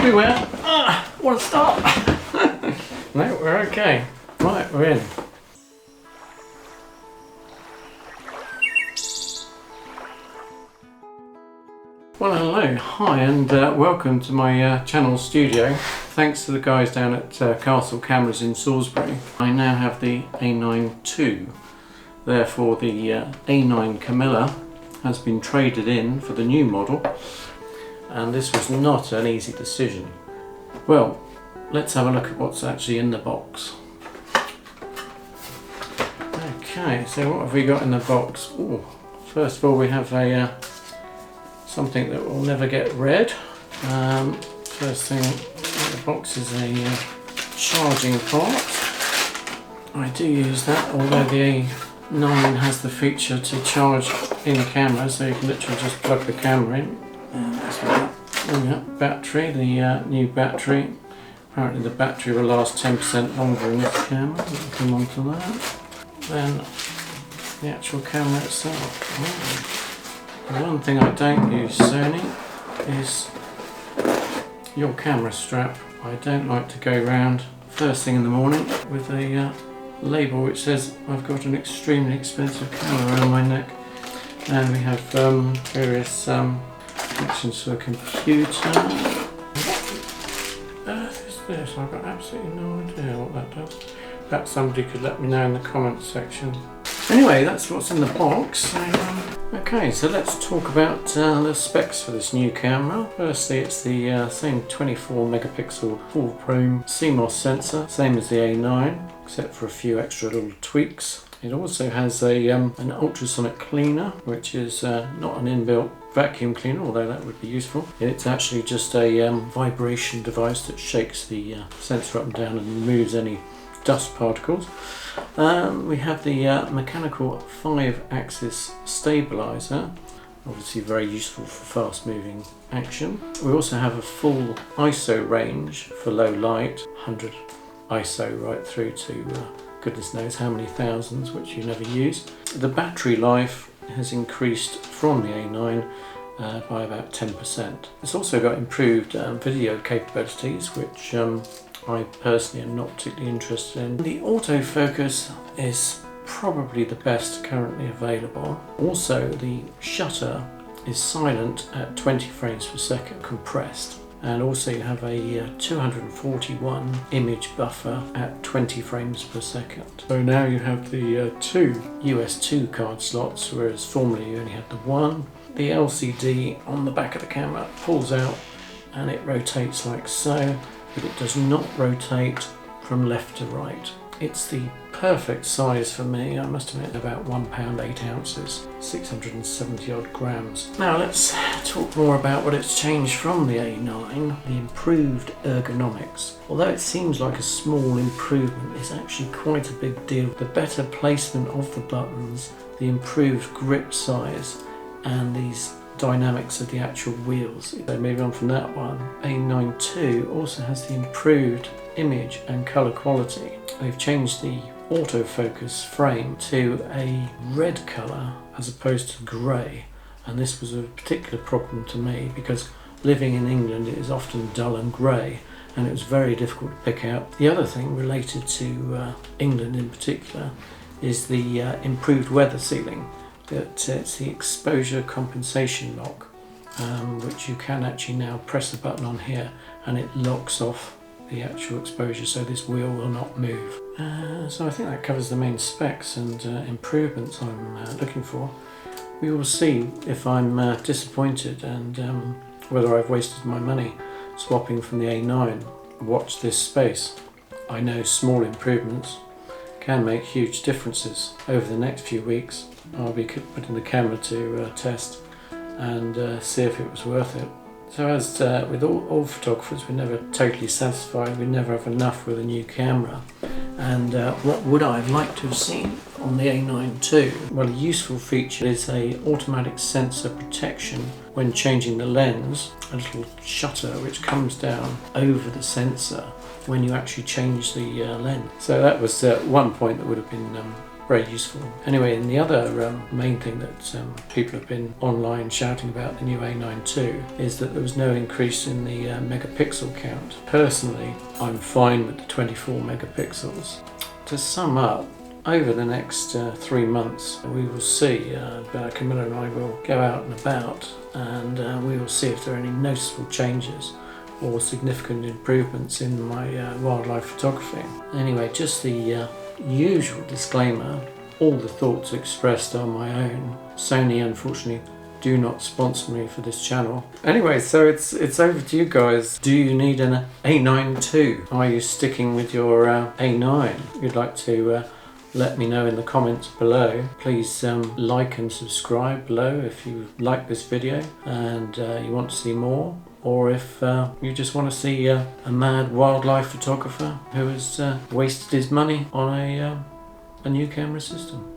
everywhere. Want to stop? No, we're okay. Right, we're in. Well, hello, hi, and welcome to my channel studio. Thanks to the guys down at Castle Cameras in Salisbury. I now have the A9II. Therefore, the A9 Camilla has been traded in for the new model, and this was not an easy decision. Well, let's have a look at what's actually in the box. Okay, so what have we got in the box? Ooh, first of all, we have a something that will never get read. First thing in the box is a charging port. I do use that, although the A9 has the feature to charge in camera, so you can literally just plug the camera in. Battery, the new battery. Apparently the battery will last 10% longer in this camera. We'll come on to that. Then the actual camera itself. The one thing I don't use, Sony, is your camera strap. I don't like to go round first thing in the morning with a label which says I've got an extremely expensive camera around my neck. And we have various connections to a computer. What on earth is this? I've got absolutely no idea what that does. Perhaps somebody could let me know in the comments section. Anyway, that's what's in the box. Okay, so let's talk about the specs for this new camera. Firstly, it's the same 24 megapixel full frame CMOS sensor, same as the A9, except for a few extra little tweaks. It also has an ultrasonic cleaner, which is not an inbuilt vacuum cleaner, although that would be useful. It's actually just a vibration device that shakes the sensor up and down and removes any dust particles. We have the mechanical 5-axis stabilizer, obviously very useful for fast moving action. We also have a full ISO range for low light, 100 ISO right through to goodness knows how many thousands, which you never use. The battery life has increased from the A9 by about 10%. It's also got improved video capabilities, which I personally am not particularly interested in. The autofocus is probably the best currently available. Also, the shutter is silent at 20 frames per second, compressed. And also you have a 241 image buffer at 20 frames per second. So now you have the two US 2 card slots, whereas formerly you only had the one. The LCD on the back of the camera pulls out and it rotates like so, but it does not rotate from left to right. It's the perfect size for me. I must admit, about £1 8 ounces, 670 odd grams. Now let's talk more about what it's changed from the A9, the improved ergonomics. Although it seems like a small improvement, it's actually quite a big deal. The better placement of the buttons, the improved grip size, and these dynamics of the actual wheels. So moving on from that one, A9II also has the improved image and colour quality. They've changed the autofocus frame to a red colour as opposed to grey, and this was a particular problem to me because living in England it is often dull and grey and it was very difficult to pick out. The other thing related to England in particular is the improved weather sealing. It's the exposure compensation lock, which you can actually now press the button on here and it locks off the actual exposure, so this wheel will not move. So I think that covers the main specs and improvements I'm looking for. We will see if I'm disappointed and whether I've wasted my money swapping from the A9. Watch this space. I know small improvements can make huge differences. Over the next few weeks I'll be putting the camera to test and see if it was worth it. So as with all photographers, we're never totally satisfied, we never have enough with a new camera. And what would I have liked to have seen on the A9II? Well, a useful feature is a automatic sensor protection when changing the lens, a little shutter which comes down over the sensor when you actually change the lens. So that was one point that would have been very useful. Anyway, and the other main thing that people have been online shouting about the new A9II is that there was no increase in the megapixel count. Personally, I'm fine with the 24 megapixels. To sum up, over the next 3 months we will see, Camilla and I will go out and about, and we will see if there are any noticeable changes or significant improvements in my wildlife photography. Anyway, just the usual disclaimer, all the thoughts expressed are my own. Sony unfortunately do not sponsor me for this channel. Anyway, so it's over to you guys. Do you need an A9II? Are you sticking with your A9? If you'd like to let me know in the comments below. Please like and subscribe below if you like this video and you want to see more, or if you just want to see a mad wildlife photographer who has wasted his money on a new camera system.